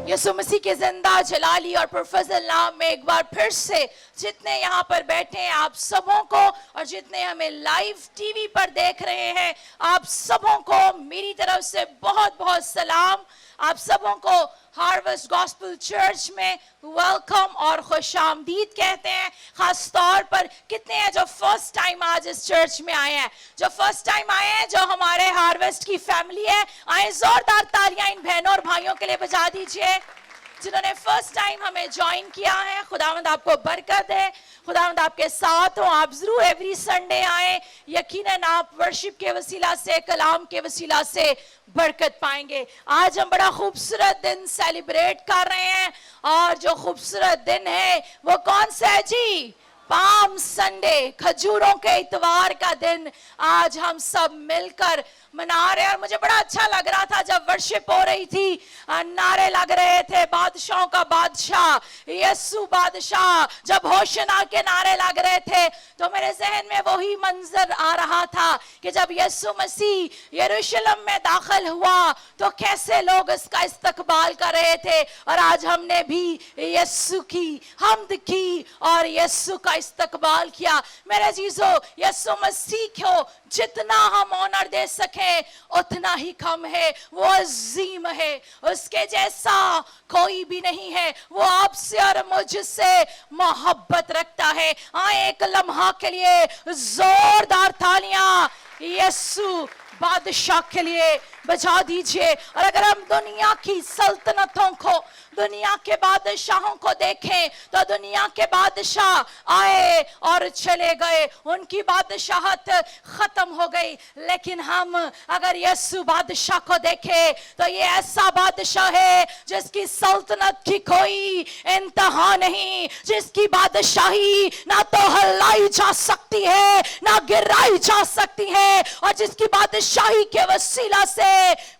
यीशु मसीह के जिंदा जलाली और प्रोफेसर नाम में एक बार फिर से जितने यहाँ पर बैठे हैं आप सबों को और जितने हमें लाइव टीवी पर देख रहे हैं आप सबों को मेरी तरफ से बहुत बहुत सलाम। आप सबों को हार्वेस्ट गॉस्पेल चर्च में वेलकम और खुशामदीद कहते हैं। खास तौर पर कितने हैं जो फर्स्ट टाइम आज इस चर्च में आए हैं, जो फर्स्ट टाइम आए हैं, जो हमारे हार्वेस्ट की फैमिली है। आए जोरदार तालियां इन बहनों और भाइयों के लिए बजा दीजिए जिन्होंने फर्स्ट टाइम हमें ज्वाइन किया है। खुदावंद आपको बरकत है, खुदावंद आपके साथ हो। आप जरूर एवरी संडे आए, यकीनन आप वर्शिप के वसीला से, कलाम के वसीला से बरकत पाएंगे। आज हम बड़ा खूबसूरत दिन सेलिब्रेट कर रहे हैं और जो खूबसूरत दिन है वो कौन सा है जी? पाम संडे, खजूरों के इतवार का दिन आज हम सब मिलकर मना रहे हैं। और मुझे बड़ा अच्छा लग रहा था जब वर्शिप हो रही थी, नारे लग रहे थे बादशाहों का बादशाह यीशु बादशाह, जब होशना के नारे लग रहे थे तो मेरे जहन में वही मंजर आ रहा था कि जब यीशु मसीह यरूशलेम में दाखिल हुआ तो कैसे लोग इसका इस्तकबाल कर रहे थे। और आज हमने भी यीशु की हम्द की और यीशु का इस्तकबाल किया। मेरे अजीजों, यीशु मसीह को जितना हम ऑनर दे सके उतना ही कम है। वो अजीम है, उसके जैसा कोई भी नहीं है। वो आपसे और मुझसे मोहब्बत रखता है। आए एक लम्हा के लिए जोरदार तालियां यीशु बादशाह के लिए बजा दीजिए। और अगर हम दुनिया की सल्तनतों को, दुनिया के बादशाहों को देखें तो दुनिया के बादशाह आए और चले गए, उनकी बादशाहत खत्म हो गई। लेकिन हम अगर यीशु बादशाह को देखें तो ये ऐसा बादशाह है जिसकी सल्तनत की कोई इंतहा नहीं, जिसकी बादशाही ना तो हलाई जा सकती है ना गिराई जा सकती है, और जिसकी बादशाही के वसीला से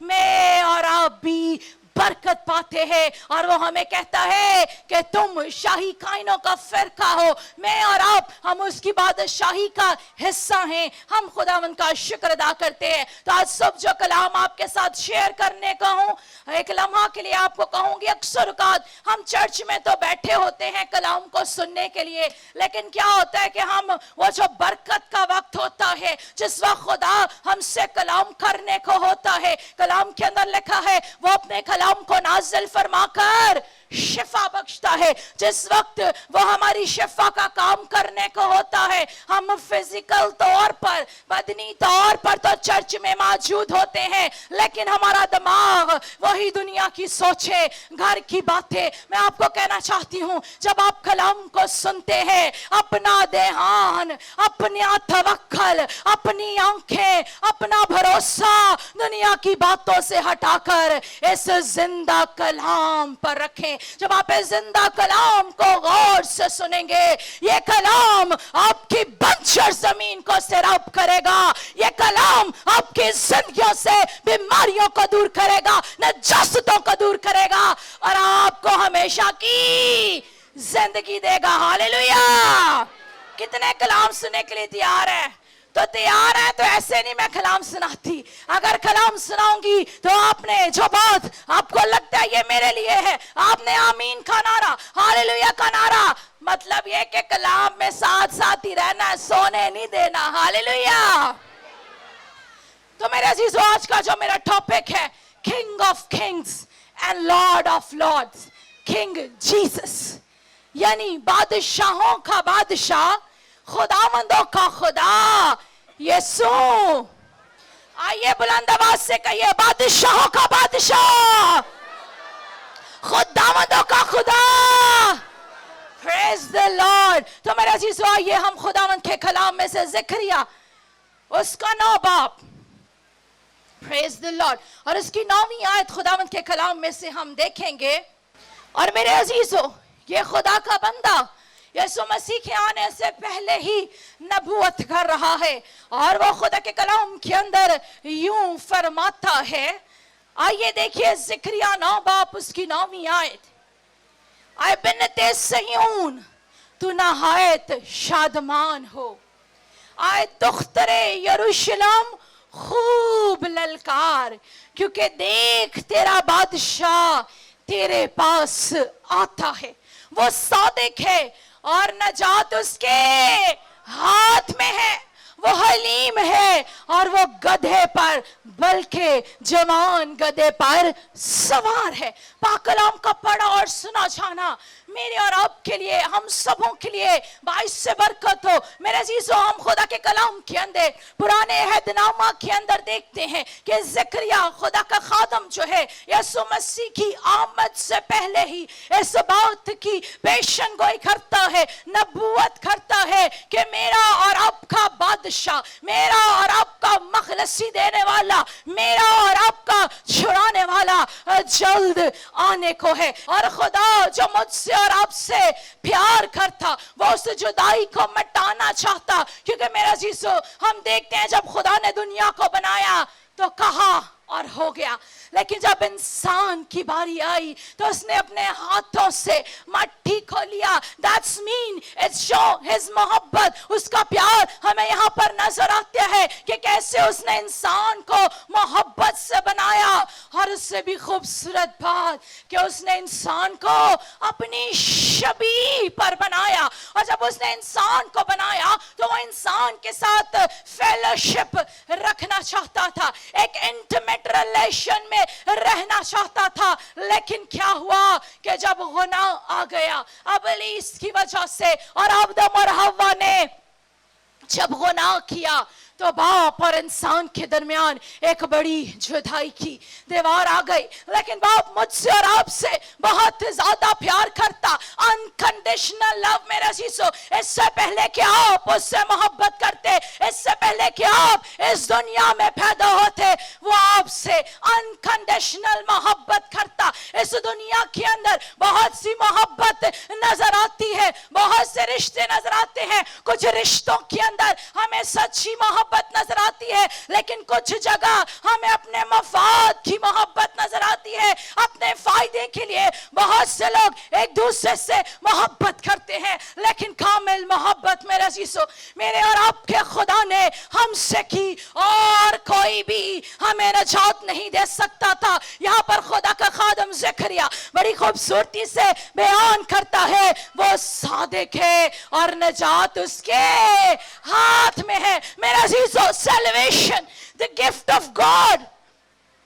मैं और आप भी बरकत पाते हैं। और वो हमें कहता है कि तुम शाही कायनों का फिरका हो, मैं और आप हम उसकी बादशाही का हिस्सा हैं। हम खुदावंद का शुक्र अदा करते हैं। तो आज सब जो कलाम आपके साथ शेयर करने का हूँ, एक लम्हा के लिए आपको कहूंगी, अक्सर औकात हम चर्च में तो बैठे होते हैं कलाम को सुनने के लिए, लेकिन क्या होता है कि हम वो जो बरकत का वक्त होता है, जिस वक्त खुदा हमसे कलाम करने को होता है, कलाम के अंदर लिखा है वो अपने कलाम को नाज़िल फरमाकर शिफा बख्शता है। जिस वक्त वो हमारी शिफा का काम करने को होता है, हम फिजिकल तौर पर, बदनी तौर पर तो चर्च में मौजूद होते हैं, लेकिन हमारा दिमाग वही दुनिया की सोचे, घर की बातें। मैं आपको कहना चाहती हूँ, जब आप कलाम को सुनते हैं, अपना ध्यान, अपना तवक्कल, अपनी आंखें, अपना भरोसा दुनिया की बातों से हटाकर इस जिंदा कलाम पर रखें। जब आप इस जिंदा कलाम को गौर से सुनेंगे, ये कलाम आपकी बंजर जमीन को सैराब करेगा, ये कलाम आपकी जिंदगियों से बीमारियों को दूर करेगा, नजासतों को दूर करेगा और आपको हमेशा की जिंदगी देगा। हालेलुया। कितने कलाम सुनने के लिए तैयार है? तो तैयार है तो ऐसे नहीं मैं कलाम सुनाती। अगर कलाम सुनाऊंगी तो आपने जो बात आपको लगता है ये मेरे लिए है, आपने आमीन का नारा, हालेलुया का नारा, मतलब ये कि कलाम में साथ साथ ही रहना है, सोने नहीं देना। हालेलुया। तो मेरे अजीजों, आज का जो मेरा टॉपिक है, king of kings and lord of lords, king Jesus, यानी बादशाहों का बादशाह, खुदावंदों का खुदा यीशु। आइए बुलंद आवाज से कहिए, बादशाहों का बादशाह, खुदावंदों का खुदा। Praise the Lord. तो मेरे अजीजों, आइए हम खुदावंद के कलाम में से ज़करिया उसका 9 बाब, प्रेज द लॉर्ड, और उसकी 9वीं आयत खुदावंद के कलाम में से हम देखेंगे। और मेरे अजीजों, ये खुदा का बंदा यीशु मसीह के आने से पहले ही नबूवत कर रहा है और वो खुदा के कलाम के अंदर यूं फरमाता है। आइए देखिए ज़करिया 9 बाब उसकी 9वीं आयत। आए बिन्नते सयून तू नहायत शादमान हो, आए दुख्तरे यरूशलेम खूब ललकार, क्योंकि देख तेरा बादशाह तेरे पास आता है। वो सादिक है और नजात उसके हाथ में है। वो हलीम है और वो गधे पर, बल्कि जवान गधे पर सवार है। पाक कलाम का पढ़ा और सुना जाना मेरे और आपके लिए, हम सबों के लिए बाइस से बरकत हो। मेरे अजीजों, हम खुदा के कलाम के अंदर पुराने अहदनामा के अंदर देखते हैं कि ज़करिया खुदा का खादम जो है यीशु मसीह की आमद से पहले ही इस बात की पेशन गोई करता है, नबूवत करता है कि मेरा और आपका बादशाह, मेरा और आपका मखलसी देने वाला, मेरा और आपका छुड़ाने वाला जल्द आने को है। और खुदा जो मुझसे और आपसे प्यार करता, वो उस जुदाई को मिटाना चाहता। क्योंकि मेरा अजीजों, हम देखते हैं जब खुदा ने दुनिया को बनाया तो कहा और हो गया, लेकिन जब इंसान की बारी आई तो उसने अपने हाथों से मट्टी को लिया। That's mean it's show his मोहब्बत, उसका प्यार हमें यहाँ पर नजर आता है कि कैसे उसने इंसान को मोहब्बत से बनाया। और उससे भी खूबसूरत बात कि उसने इंसान को अपनी शबीह पर बनाया। और जब उसने इंसान को बनाया तो वो इंसान के साथ फेलोशिप रखना चाहता था, एक इंटीमेट रिलेशन में रहना चाहता था। लेकिन क्या हुआ कि जब गुनाह आ गया इब्लीस की वजह से, और आदम और हव्वा ने जब गुनाह किया तो बाप और इंसान के दरमियान एक बड़ी जुदाई की दीवार आ गई। लेकिन बाप मुझसे और आपसे बहुत ज्यादा प्यार करता, अनकंडीशनल लव। मेरे अजीजों, इससे पहले कि आप उससे मोहब्बत करते, इससे पहले कि आप इस दुनिया में पैदा होते, वो आपसे अनकंडीशनल मोहब्बत करता। इस दुनिया के अंदर बहुत सी मोहब्बत नजर आती है, बहुत से रिश्ते नजर आते हैं। कुछ रिश्तों के अंदर हमें सच्ची मोहब्बत नजर आती है, लेकिन कुछ जगह हमें अपने मफाद की मोहब्बत नजर आती है। अपने फायदे के लिए बहुत से लोग एक दूसरे से मोहब्बत करते हैं, लेकिन कामिल मोहब्बत मेरे अजीजों, मेरे और आपके खुदा ने हमसे की और कोई भी हमें नजात नहीं दे सकता था। यहाँ पर खुदा का खादम ज़करिया बड़ी खूबसूरती से बयान करता है, वो सादिक है और नजात उसके हाथ में है। मेरा अजीजों, salvation, the gift of God,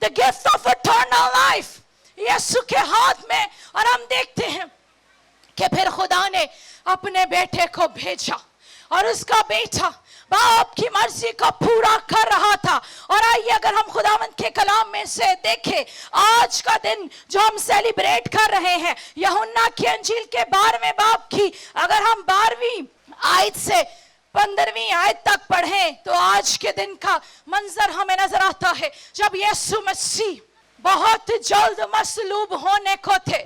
the gift of eternal life, यीशु के हाथ में। और हम देखते हैं कि फिर खुदा ने अपने बेटे को भेजा और उसका बेटा बाप की मर्जी को पूरा कर रहा था। और आइए अगर हम खुदावंद के कलाम में से देखें, आज का दिन जो हम सेलिब्रेट कर रहे हैं, यूहन्ना की अंजील के 12वें बाब की अगर हम 12वीं आयत से 15वीं आयत तक पढ़ें तो आज के दिन का मंजर हमें नजर आता है जब यीशु मसीह बहुत जल्द मसलूब होने को थे,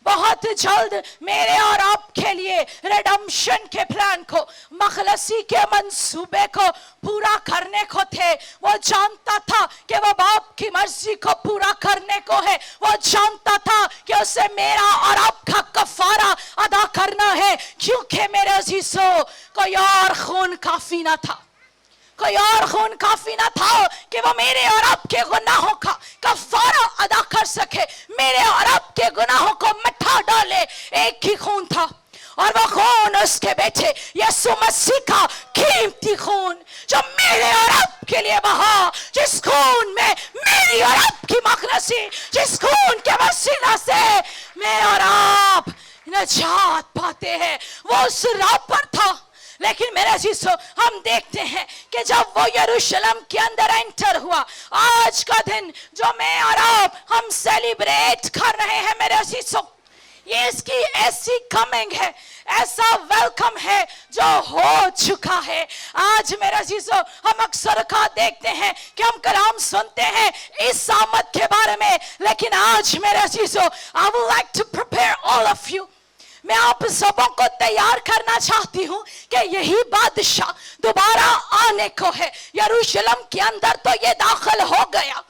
बहुत जल्द मेरे और आपके लिए रिडेम्पशन के प्लान को, मखलसी के मंसूबे को पूरा करने को थे। वो जानता था कि वो बाप की मर्जी को पूरा करने को है। वो जानता था कि उसे मेरा और आपका कफारा अदा करना है, क्योंकि मेरे अजीजों कोई और खून काफी ना था, कोई और खून काफी ना था कि वो मेरे और आपके गुनाहों का कफारा अदा कर सके, मेरे और आपके गुनाहों को मिटा डाले। एक ही खून था और वो खून उसके बेटे यीशु मसीह का कीमती खून जो मेरे और आपके लिए बहा, जिस खून में मेरी और आपकी मखलसी, जिस खून के वसीला से मैं और आप नजात पाते हैं, वो उस राह पर था। लेकिन मेरे अजीजों, हम देखते हैं कि जब वो यरूशलेम के अंदर एंटर हुआ, आज का दिन जो मैं और आप हम सेलिब्रेट कर रहे हैं मेरे अजीजों, ये इसकी ऐसी कमिंग है, ऐसा वेलकम है जो हो चुका है। आज मेरे अजीजों, हम अक्सर का देखते हैं कि हम कलाम सुनते हैं इस आमद के बारे में, लेकिन आज मेरे अजीजों, I would like to prepare all of you, मैं आप सबों को तैयार करना चाहती हूँ कि यही बादशाह दोबारा आने को है। यरूशलेम के अंदर तो ये दाखिल हो गया,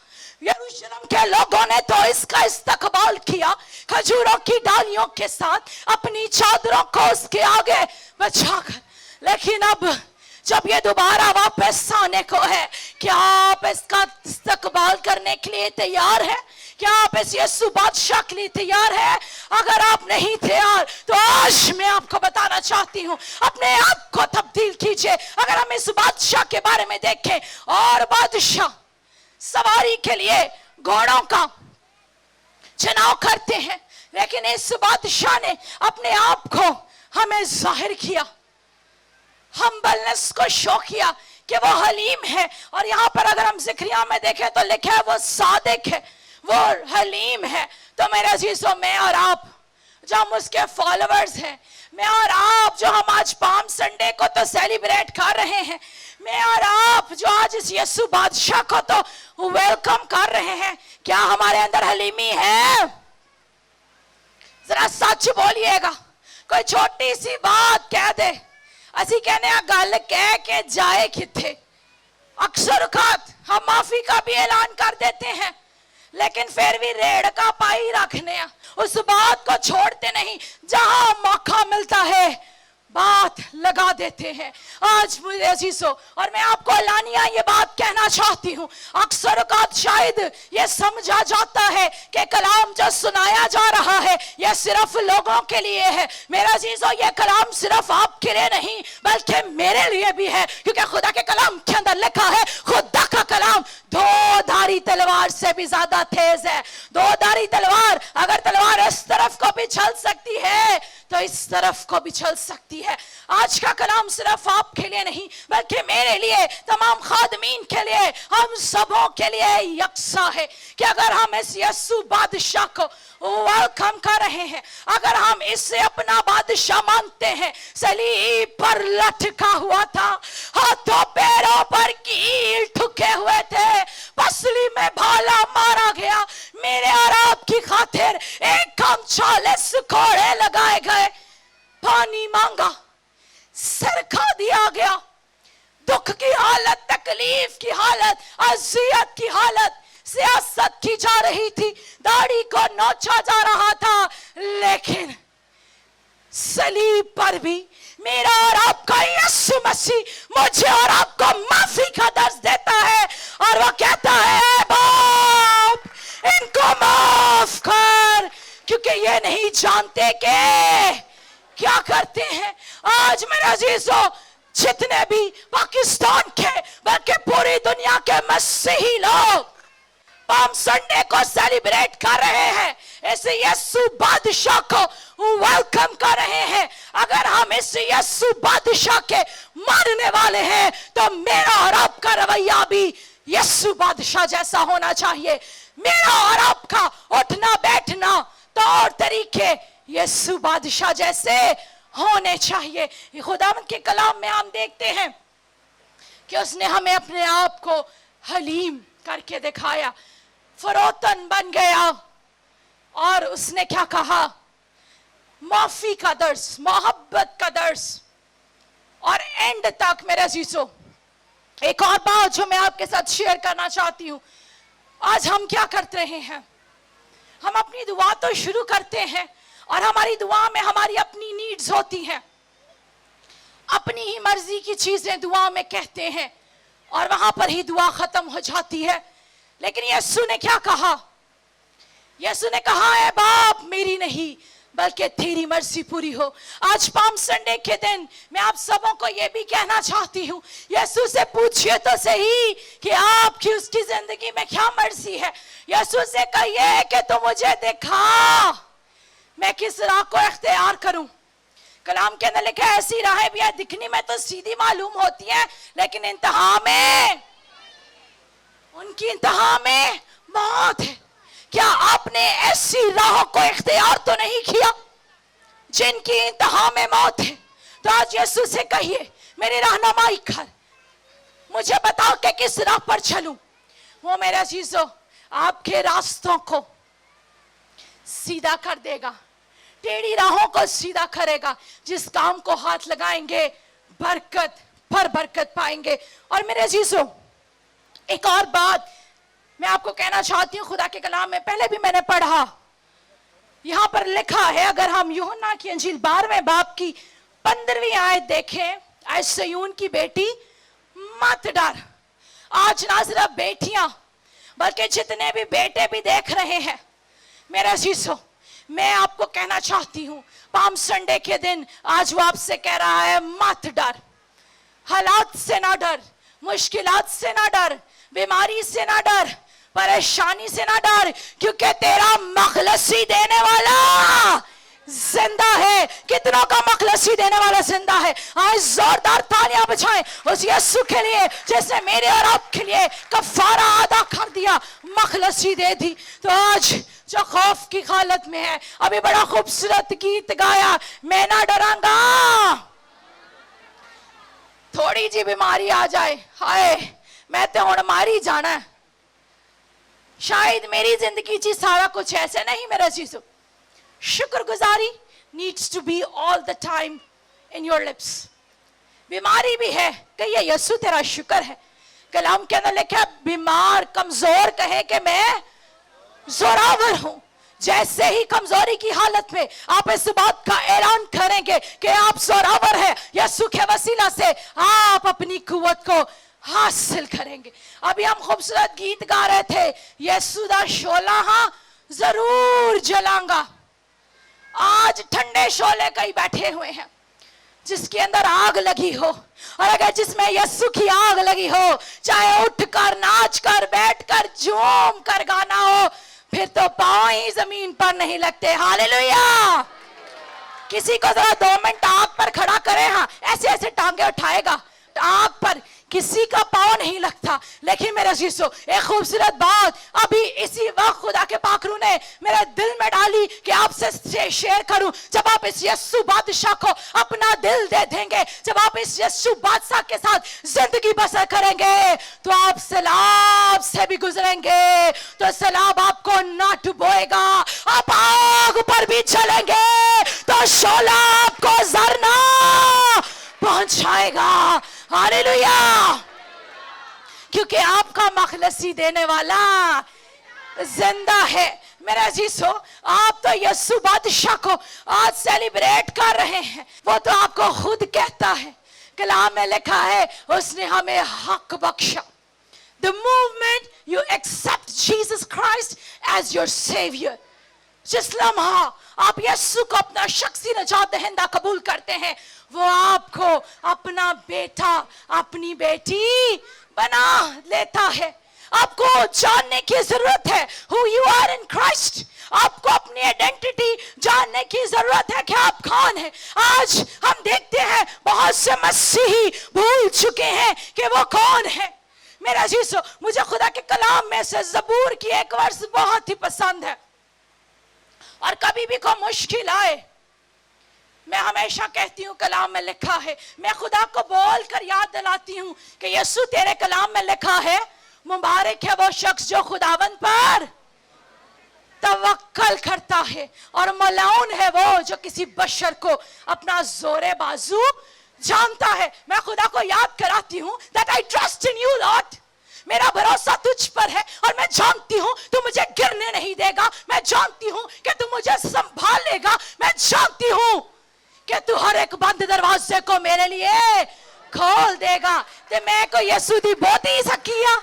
यरूशलेम के लोगों ने तो इसका इस्तकबाल किया खजूरों की डालियों के साथ, अपनी चादरों को उसके आगे बचाकर। लेकिन अब जब ये दोबारा वापस आने को है, क्या आप इसका इस्तकबाल करने के लिए तैयार हैं? क्या आप इस यीशु बादशाह के लिए तैयार है? अगर आप नहीं तैयार तो आज मैं आपको बताना चाहती हूँ, अपने आप को तब्दील कीजिए। अगर हम इस बादशाह के बारे में देखें, और बादशाह सवारी के लिए घोड़ों का चुनाव करते हैं, लेकिन इस बादशाह ने अपने आप को हमें जाहिर किया, हम्बलनेस को शो किया कि वो हलीम है। और यहाँ पर अगर हम ज़िक्रिया में देखें तो लिखा है वो सादिक है, वो हलीम है। तो मेरे अजीजों, मैं और आप जो हम उसके फॉलोअर्स हैं, मैं और आप जो हम आज पाम संडे को तो सेलिब्रेट कर रहे हैं, मैं और आप जो आज इस यीशु बादशाह को तो वेलकम कर रहे हैं, क्या हमारे अंदर हलीमी है? जरा सच बोलिएगा। कोई छोटी सी बात कह दे, असी कहने गल कह के जाए किथे। अक्सर औकात हम माफी का भी ऐलान कर देते हैं, लेकिन फिर भी रेड़ का पाई रखने, उस बात को छोड़ते नहीं। जहां मौका मिलता है बात लगा देते हैं। आज मुझे अजीजों, और मैं आपको लानिया ये बात कहना चाहती हूँ, अक्सर औकात शायद ये समझा जाता है कि कलाम जो सुनाया जा रहा है यह सिर्फ लोगों के लिए है। मेरा अजीजों, ये कलाम सिर्फ आपके लिए नहीं बल्कि मेरे लिए भी है, क्योंकि खुदा के कलाम के अंदर लिखा है, खुदा का कलाम दो धारी तलवार से भी ज्यादा तेज है। दो धारी तलवार, अगर तलवार इस तरफ को भी चल सकती है तो इस तरफ को भी चल सकती है। आज का कलाम सिर्फ आपके लिए नहीं बल्कि मेरे लिए, तमाम खादमीन के लिए, हम सबों के लिए यकसा है कि अगर हम इस यीशु बादशाह को वेलकम कर रहे हैं, अगर हम इससे अपना बादशाह मानते हैं, सलीब पर लटका हुआ था, हाथों पैरों पर कील ठुके हुए थे, पसली में भाला मारा गया, मेरे और आपकी खातिर 140 कोड़े लगाए गए, पानी मांगा, सरखा दिया गया, दुख की हालत, तकलीफ की हालत, अजियत की हालत, सियासत की जा रही थी, दाढ़ी को नोचा जा रहा था, लेकिन सलीब पर भी मेरा और आपका यीशु मसीह मुझे और आपको माफी का दर्ज देता है, और वो कहता है, बाप इनको माफ कर, क्योंकि ये नहीं जानते कि क्या करते हैं। आज मेरे अजीजों, जितने भी पाकिस्तान के बल्कि पूरी दुनिया के मसीही लोग पाम संडे को सेलिब्रेट कर रहे हैं, इस यीशु बादशाह को वेलकम कर रहे हैं, अगर हम इस यीशु बादशाह के मानने वाले हैं तो मेरा और आपका रवैया भी यीशु बादशाह जैसा होना चाहिए। मेरा और आपका उठना बैठना तौर तरीके यीशु बादशाह जैसे होने चाहिए। खुदावंद के कलाम में हम देखते हैं कि उसने हमें अपने आप को हलीम करके दिखाया, फरोतन बन गया, और उसने क्या कहा, माफी का दर्स, मोहब्बत का दर्स, और एंड तक। मेरे अजीजों, एक और बात जो मैं आपके साथ शेयर करना चाहती हूं, आज हम क्या करते रहे हैं, हम अपनी दुआ तो शुरू करते हैं और हमारी दुआ में हमारी अपनी नीड्स होती हैं, अपनी ही मर्जी की चीजें दुआ में कहते हैं और वहां पर ही दुआ खत्म हो जाती है। लेकिन यीशु ने क्या कहा, यीशु ने कहा है, बाप मेरी नहीं बल्कि तेरी मर्जी पूरी हो। आज पाम संडे के दिन मैं आप सबों को यह भी कहना चाहती हूँ, यीशु से पूछिए तो सही कि आपकी उसकी जिंदगी में क्या मर्जी है। यीशु से कहिए कि तू मुझे दिखा, मैं किस राह को इख्तियार करूं। कलाम के अंदर लिखा है, ऐसी राहें भी है दिखने में तो सीधी मालूम होती है, लेकिन इंतहा में, उनकी इंतहा में मौत है। क्या आपने ऐसी राहों को इख्तियार तो नहीं किया जिनकी इंतहा में मौत है? तो आज यीशु से कहिए, मेरी रहनुमाई कर, मुझे बताओ कि किस राह पर चलूं। वो मेरे अजीजों आपके रास्तों को सीधा कर देगा, टेढ़ी राहों को सीधा करेगा। जिस काम को हाथ लगाएंगे बरकत पर बरकत पाएंगे। और मेरे अजीजों, एक और बात मैं आपको कहना चाहती हूँ, खुदा के कलाम में पहले भी मैंने पढ़ा, यहां पर लिखा है, अगर हम यूहन्ना की इंजील 12वें बाब की 15वीं आयत देखें, ऐ सिय्योन की बेटी मत डर, आज ना सिर्फ बेटियां बल्कि जितने भी बेटे भी देख रहे हैं, मेरे अजीजों, मैं आपको कहना चाहती हूं, पाम संडे के दिन आज वो आपसे कह रहा है मत डर, हालात से ना डर, मुश्किलात से ना डर, बीमारी से ना डर, परेशानी से ना डर, क्योंकि तेरा मखलसी देने वाला जिंदा है। कितनों का मखलसी देने वाला जिंदा है? आज जोरदार तालियां बजाएं उस यीशु के लिए जिसने मेरे और आपके लिए कफारा अदा कर दिया, मखलसी दे दी। तो आज जो खौफ की हालत में है, अभी बड़ा खूबसूरत गीत गाया, मैं ना डरांगा, थोड़ी जी बीमारी आ जाए, हाय मैं तो हुण मारी जाना है, शायद मेरी जिंदगी च सारा कुछ ऐसे नहीं। मेरा चीजों, शुक्रगुजारी needs to be all the time in your lips। बीमारी भी है, कहिए यीशु तेरा शुक्र है। कलाम के अंदर लिखा है, बीमार कमजोर कहे कि मैं जोरावर हूं। जैसे ही कमजोरी की हालत में आप इस बात का ऐलान करेंगे कि आप जोरावर है, यीशु के वसीला से आप अपनी कुव्वत को हासिल करेंगे। अभी हम खूबसूरत गीत गा रहे थे, यीशु दा शोला हाँ जरूर जलांगा। आज ठंडे शोले कई बैठे हुए हैं जिसके अंदर आग लगी हो, और अगर जिसमें यीशु की आग लगी हो, चाहे उठकर नाच कर बैठ कर झूम कर गाना हो, फिर तो पांव ही जमीन पर नहीं लगते। हालेलुया। किसी को जरा 2 मिनट आग पर खड़ा करें, हाँ ऐसे ऐसे टांगे उठाएगा, आग पर किसी का पांव नहीं लगता। लेकिन मेरे अजीजों, एक खूबसूरत बात अभी इसी वक्त खुदा के पाकरू ने मेरे दिल में डाली कि आपसे शेयर करूं। जब आप इस यीशु बादशाह को अपना दिल दे देंगे, जब आप इस यीशु बादशाह के साथ जिंदगी बसर करेंगे, तो आप सैलाब से भी गुजरेंगे, तो सैलाब आपको ना डुबोएगा। आप आग पर भी चलेंगे तो शोला आपको जरना पहुंचाएगा। हालेलुया। क्योंकि आपका मखलसी देने वाला जिंदा है। मेरे अजीजों, आप तो यीशु बादशाह को आज सेलिब्रेट कर रहे हैं। वो तो आपको खुद कहता है, कलाम में लिखा है, उसने हमें हक बख्शा। The moment you accept Jesus Christ as your savior, जिस लम्हा आप यीशु को अपना शख्सी निजात दहिंदा कबूल करते हैं, वो आपको अपना बेटा अपनी बेटी बना लेता है। आपको जानने की जरूरत है who you are in Christ। आपको अपनी आइडेंटिटी जानने की जरूरत है कि आप कौन हैं। आज हम देखते हैं बहुत से मसीही भूल चुके हैं कि वो कौन है। मेरा अजीजों, मुझे खुदा के कलाम में से ज़बूर की एक वर्स बहुत ही पसंद है, और कभी भी कोई मुश्किल आए, मैं हमेशा कहती हूँ कलाम में लिखा है, मैं खुदा को बोल कर याद दिलाती हूँ कि यीशु तेरे कलाम में लिखा है, मुबारक है वो शख्स जो खुदावन पर तवक्कल करता है, और मलाउन है वो जो किसी बशर को अपना जोरे बाजू जानता है। मैं खुदा को याद कराती हूँ that I trust in you Lord। मेरा भरोसा तुझ पर है, और मैं जानती हूँ तू मुझे गिरने नहीं देगा। मैं जानती हूँ कि तू मुझे संभालेगा। मैं जानती हूँ कि तू हर एक बंद दरवाजे को मेरे लिए खोल देगा। ते मैं को यीशु दी बहुत ही सकिया।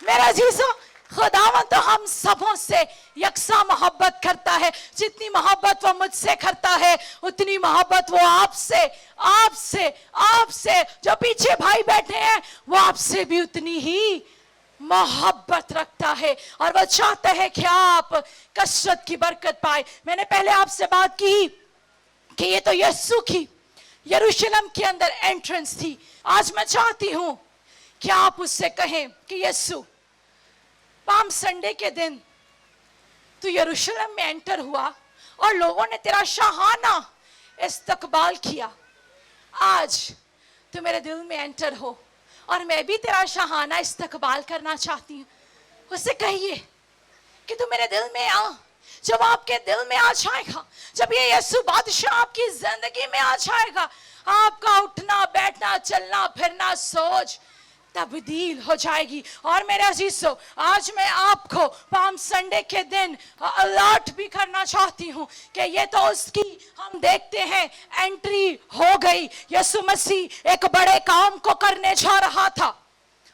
मेरा अजीजों, खुदावन तो हम सबों से यकसा मोहब्बत करता है। जितनी मोहब्बत वो मुझसे करता है, उतनी मोहब्बत वो आपसे आपसे आपसे जो पीछे भाई बैठे हैं, वो आपसे भी उतनी ही मोहब्बत रखता है, और वो चाहता है कि आप कसरत की बरकत पाए। मैंने पहले आपसे बात की कि ये तो यीशु की यरूशलेम के अंदर एंट्रेंस थी। आज मैं चाहती हूं कि आप उससे कहें कि यीशु, पाम संडे के दिन तू यरूशलेम में एंटर हुआ और लोगों ने तेरा शाहाना इस्तकबाल किया। आज तू मेरे दिल में एंटर हो, और मैं भी तेरा शाहाना इस्तकबाल करना चाहती हूँ। उससे कहिए कि तू मेरे दिल में आ। जब आपके दिल में आ जाएगा, जब ये यीशु बादशाह आपकी जिंदगी में आ जाएगा, आपका उठना बैठना चलना फिरना सोच तब्दील हो जाएगी। और मेरे अजीजों, आज मैं आपको पाम संडे के दिन अलर्ट भी करना चाहती हूँ कि ये तो उसकी हम देखते हैं एंट्री हो गई। यीशु मसीह एक बड़े काम को करने जा रहा था,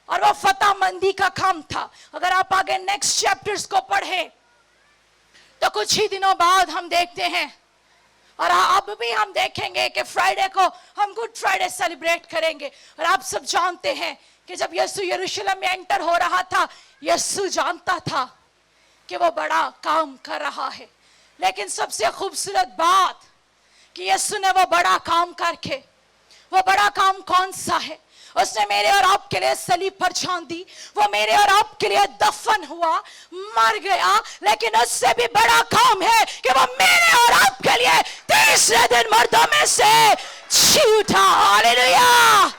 और वो फतह मंदी का काम था। अगर आप आगे नेक्स्ट चैप्टर्स को पढ़े तो कुछ ही दिनों बाद हम देखते हैं, और अब भी हम देखेंगे कि फ्राइडे को हम गुड फ्राइडे सेलिब्रेट करेंगे। और आप सब जानते हैं कि जब यीशु यरूशलेम में एंटर हो रहा था, यीशु जानता था कि वो बड़ा काम कर रहा है। लेकिन सबसे खूबसूरत बात कि यीशु ने वो बड़ा काम करके, वो बड़ा काम कौन सा है? उसने मेरे और आपके लिए सलीब पर जान दी, वो मेरे और आपके लिए दफन हुआ, मर गया, लेकिन उससे भी बड़ा काम है कि वो मेरे और आपके लिए तीसरे दिन मर्दों में से जी उठा। हालेलुया।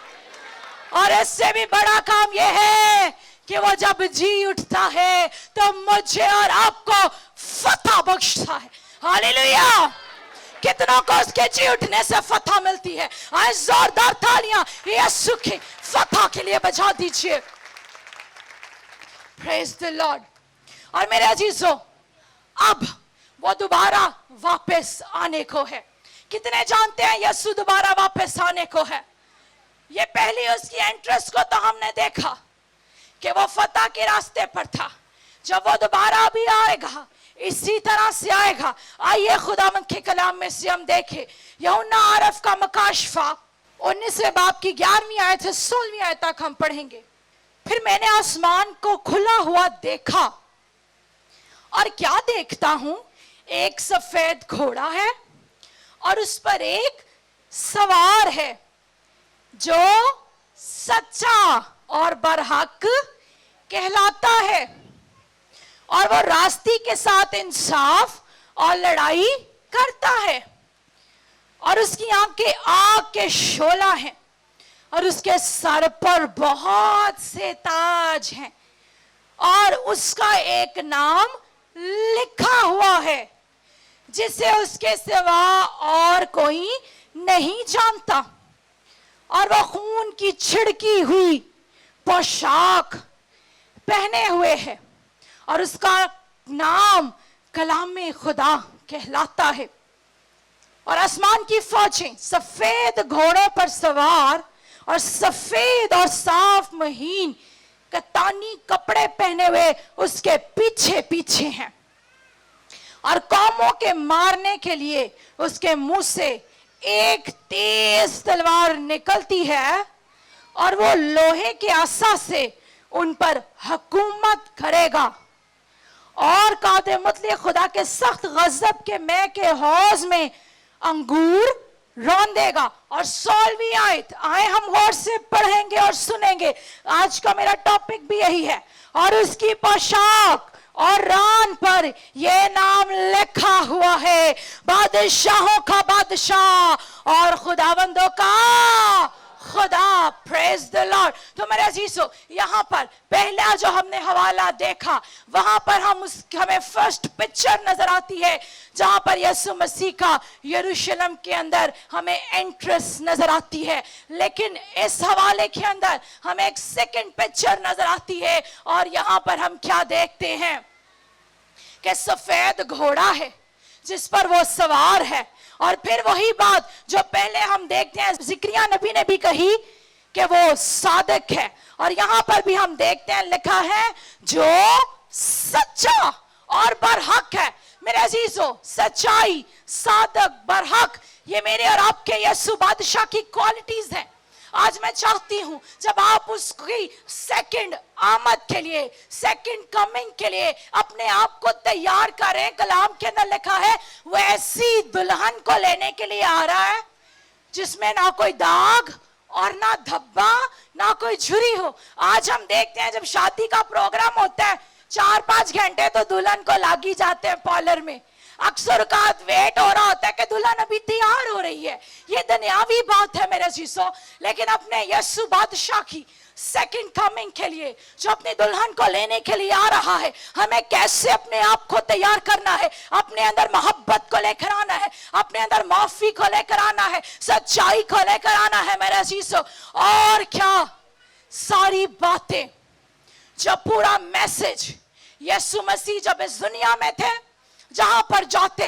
और इससे भी बड़ा काम यह है कि वो जब जी उठता है तो मुझे और आपको फतह बख्शता है। हालेलुया। कितनों को उसके जी उठने से फतह मिलती है? आए जोरदार तालियां यीशु की फतह के लिए बजा दीजिए। Praise the Lord. और मेरे अजीजों, अब वो दोबारा वापस आने को है। कितने जानते हैं यीशु दोबारा वापस आने को है? ये पहली उसकी एंट्रेंस को तो हमने देखा कि वो फतह के रास्ते पर था। जब वो दोबारा भी आएगा, इसी तरह से आएगा। आइए खुदावंद के कलाम में से हम देखें यूहन्ना आरफ का मकाशफा 19वें बाब की 11वीं आयत से 16वीं आयत तक हम पढ़ेंगे। फिर मैंने आसमान को खुला हुआ देखा, और क्या देखता हूं? एक सफेद घोड़ा है और उस पर एक सवार है जो सच्चा और बरहक कहलाता है, और वो रास्ते के साथ इंसाफ और लड़ाई करता है। और उसकी आंखें आग के शोला हैं, और उसके सर पर बहुत से ताज हैं, और उसका एक नाम लिखा हुआ है जिसे उसके सिवा और कोई नहीं जानता। और वो खून की छिड़की हुई पोशाक पहने हुए है, और उसका नाम कलाम खुदा कहलाता है। और आसमान की फौजें सफेद घोड़ों पर सवार और सफेद और साफ महीन कतानी कपड़े पहने हुए उसके पीछे पीछे हैं। और कौमों के मारने के लिए उसके मुंह से एक तेज तलवार निकलती है, और वो लोहे के आसा से उन पर हुकूमत करेगा। और कादे मुतले खुदा के सख्त गजब के मैं के हौज में अंगूर रौंदेगा। और 16वीं आयत, आए हम गौर से पढ़ेंगे और सुनेंगे। आज का मेरा टॉपिक भी यही है। और उसकी पोशाक और रान पर यह नाम लिखा हुआ है, बादशाहों का बादशाह और खुदावंदों का खुदा। Praise the Lord. तो मेरे अजीजों, यहाँ पर पहला जो हमने हवाला देखा, वहां पर हमें फर्स्ट पिक्चर नजर आती है जहां पर यीशु मसीह का यरूशलेम के अंदर हमें एंट्रेंस नजर आती है। लेकिन इस हवाले के अंदर हमें एक सेकंड पिक्चर नजर आती है, और यहाँ पर हम क्या देखते हैं कि सफेद घोड़ा है जिस पर वो सवार है। और फिर वही बात जो पहले हम देखते हैं ज़िक्रिया नबी ने भी कही कि वो सादिक है, और यहां पर भी हम देखते हैं लिखा है जो सच्चा और बरहक है। मेरे अजीजों, सच्चाई, सादक, बरहक, ये मेरे और आपके यीशु बादशाह की क्वालिटीज हैं। आज मैं चाहती हूं जब आप उसकी सेकंड आमद के लिए, सेकंड कमिंग के लिए अपने आप को तैयार करें। कलाम के अंदर लिखा है वो ऐसी दुल्हन को लेने के लिए आ रहा है जिसमें ना कोई दाग और ना धब्बा, ना कोई झुर्री हो। आज हम देखते हैं जब शादी का प्रोग्राम होता है 4-5 घंटे तो दुल्हन को लागी जाते हैं पार्लर में। अक्सर का वेट हो रहा होता है कि दुल्हन अभी तैयार हो रही है। ये दुनियावी बात है मेरे जीसो। लेकिन अपने यीशु बादशाह की सेकंड कमिंग के लिए जो अपनी दुल्हन को लेने के लिए आ रहा है, हमें कैसे अपने आप को तैयार करना है। अपने अंदर मोहब्बत को लेकर आना है, अपने अंदर माफी को लेकर आना है, सच्चाई को लेकर आना है मेरे जीसो। और क्या सारी बातें, जब पूरा मैसेज यीशु मसीह जब इस दुनिया में थे, जहां पर जाते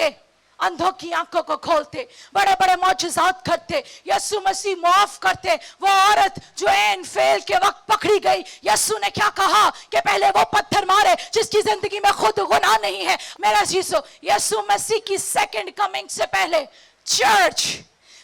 अंधों की आंखों को खोलते, बड़े बड़े मौजज़ात करते, यीशु मसीह माफ करते। वो औरत जो एन फेल के वक्त पकड़ी गई, यीशु ने क्या कहा कि पहले वो पत्थर मारे जिसकी जिंदगी में खुद गुनाह नहीं है। मेरा जीसो, यीशु मसीह की सेकंड कमिंग से पहले church,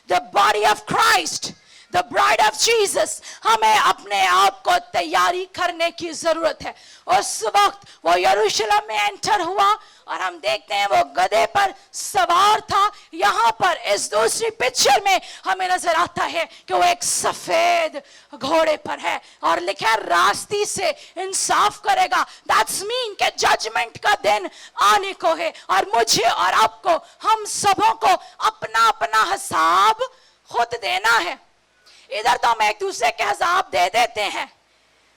the body of Christ, The bride of Jesus, हमें अपने आप को तैयारी करने की जरूरत है। उस वक्त वो यरूशलेम में एंटर हुआ और हम देखते हैं वो गधे पर सवार था। यहाँ पर इस दूसरी पिक्चर में हमें नजर आता है कि वो एक सफेद घोड़े पर है और लिखा है रास्ते से इंसाफ करेगा। That's mean कि जजमेंट का दिन आने को है और मुझे और आपको, हम सबों को अपना अपना हिसाब खुद देना है। इधर तो हम एक दूसरे के हिसाब दे देते हैं,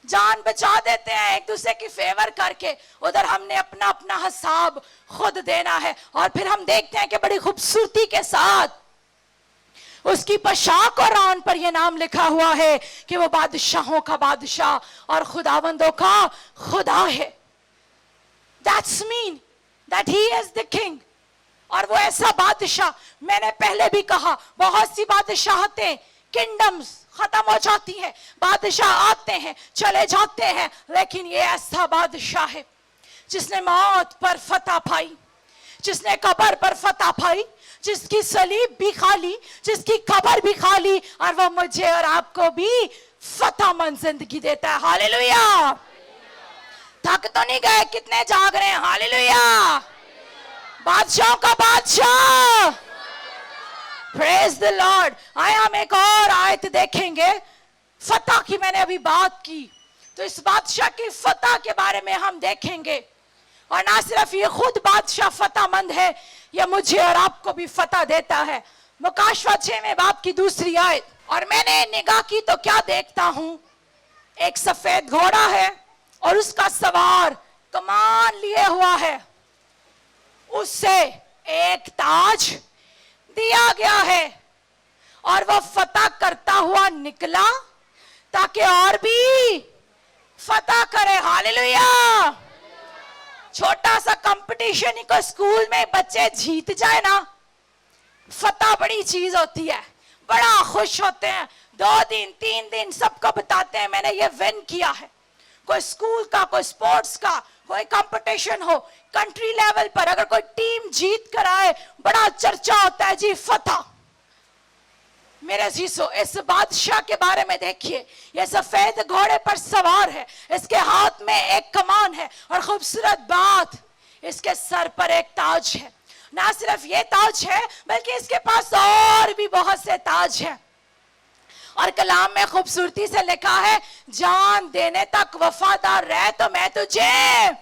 जान बचा देते हैं एक दूसरे की फेवर करके, उधर हमने अपना अपना हिसाब खुद देना है। और फिर हम देखते हैं कि बड़ी खूबसूरती के साथ उसकी पोशाक और रान पर यह नाम लिखा हुआ है कि वो बादशाहों का बादशाह और खुदावंदों का खुदा है। That's mean that he is the king। और वो ऐसा बादशाह, मैंने पहले भी कहा, बहुत सी बादशाहतें, किंगडम्स खत्म हो जाती है, बादशाह आते हैं चले जाते हैं, लेकिन ये ऐसा बादशाह है जिसने मौत पर फतह पाई, जिसने कब्र पर फतह पाई, जिसकी सलीब भी खाली, जिसकी कब्र भी खाली, और वो मुझे और आपको भी फतहमंद जिंदगी देता है। हालेलुया। थक तो नहीं गए? कितने जाग रहे हैं? हालेलुया। बादशाहों का बादशाह, Praise the Lord। आए हम एक और आयत देखेंगे, फतह की मैंने अभी बात की, तो इस बादशाह की फतह के बारे में हम देखेंगे। और ना सिर्फ ये खुद बादशाह फतहमंद है, ये मुझे और आपको भी फतह देता है। मुकाशवा 6वें बाब की दूसरी आयत, और मैंने निगाह की तो क्या देखता हूं, एक सफेद घोड़ा है और उसका सवार कमान लिए हुआ है, उससे एक ताज दिया गया है और वो फतह करता हुआ निकला ताकि और भी फतह करे। हालेलुया। छोटा सा कंपटीशन ही को स्कूल में बच्चे जीत जाए ना, फतह बड़ी चीज होती है, बड़ा खुश होते हैं, 2 दिन 3 दिन सबको बताते हैं मैंने ये विन किया है। कोई स्कूल का, कोई स्पोर्ट्स का कोई कंपटीशन हो, कंट्री लेवल पर अगर कोई टीम जीत कर आए, बड़ा चर्चा होता है जी फतह। मेरे जीसो, इस बादशाह के बारे में देखिए, ये सफेद घोड़े पर सवार है, इसके हाथ में एक कमान है और खूबसूरत बात, इसके सर पर एक ताज है। ना सिर्फ ये ताज है बल्कि इसके पास और भी बहुत से ताज हैं। और कलाम में खूबसूरती से लिखा है, जान देने तक वफादार रह तो मैं तुझे।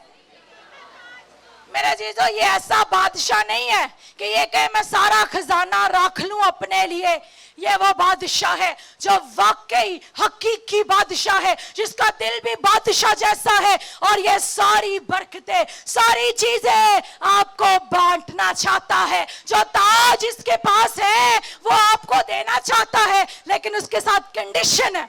मेरे जीजो, ये ऐसा बादशाह नहीं है कि ये कहे मैं सारा खजाना रख लूं अपने लिए। ये वो बादशाह है जो वाकई हकीकी बादशाह है, जिसका दिल भी बादशाह जैसा है, और ये सारी बरकतें, सारी चीजें आपको बांटना चाहता है। जो ताज इसके पास है वो आपको देना चाहता है, लेकिन उसके साथ कंडीशन है।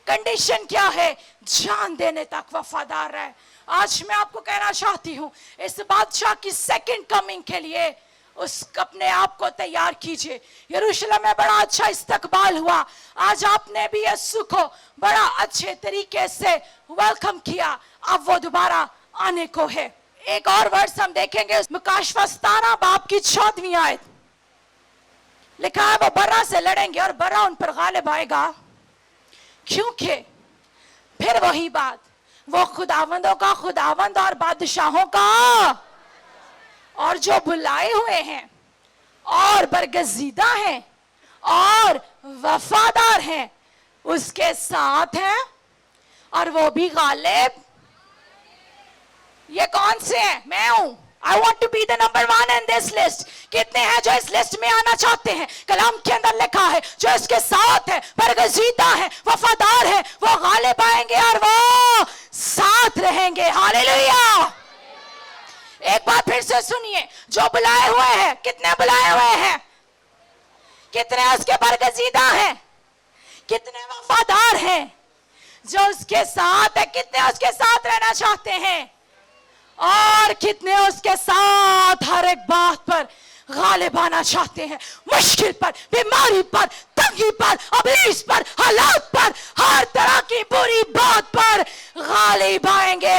कंडीशन क्या है? जान देने तक वफादार रहे। आज मैं आपको कहना चाहती हूं, इस बादशाह की सेकंड कमिंग के लिए उस अपने आप को तैयार कीजिए। यरूशलेम में बड़ा अच्छा इस्तकबाल हुआ, आज आपने भी यीशु को बड़ा अच्छे तरीके से वेलकम किया, अब वो दोबारा आने को है। एक और वर्स हम देखेंगे, मुकाशवा 17 बाब की 14वीं आयत, लिखा है वो बर्रा से लड़ेंगे और बर्रा उन पर गालिब आएगा, क्योंकि फिर वही बात, वो खुदावंदों का खुदावंद और बादशाहों का, और जो बुलाए हुए हैं और बरगजीदा हैं और वफादार हैं उसके साथ हैं, और वो भी गालिब। ये कौन से हैं? मैं हूं। I want to be the number 1 in this list। कितने हैं जो इस लिस्ट में आना चाहते हैं? कलाम के अंदर लिखा है जो इसके साथ है, बरगजीदा है, वफादार है, वो गालिब आएंगे और वो साथ रहेंगे। हालेलुया। एक बार फिर से सुनिए, जो बुलाए हुए हैं, कितने बुलाए हुए हैं? कितने उसके बरगजीदा हैं? कितने वफादार हैं? जो उसके साथ है, कितने उसके साथ रहना चाहते हैं? और कितने उसके साथ हर एक बात पर غالب آنا چاہتے ہیں. مشکل پر, بیماری پر, تنگی پر, ابلیس پر, حالات پر, ہر طرح کی بری بات پر غالب آئیں گے.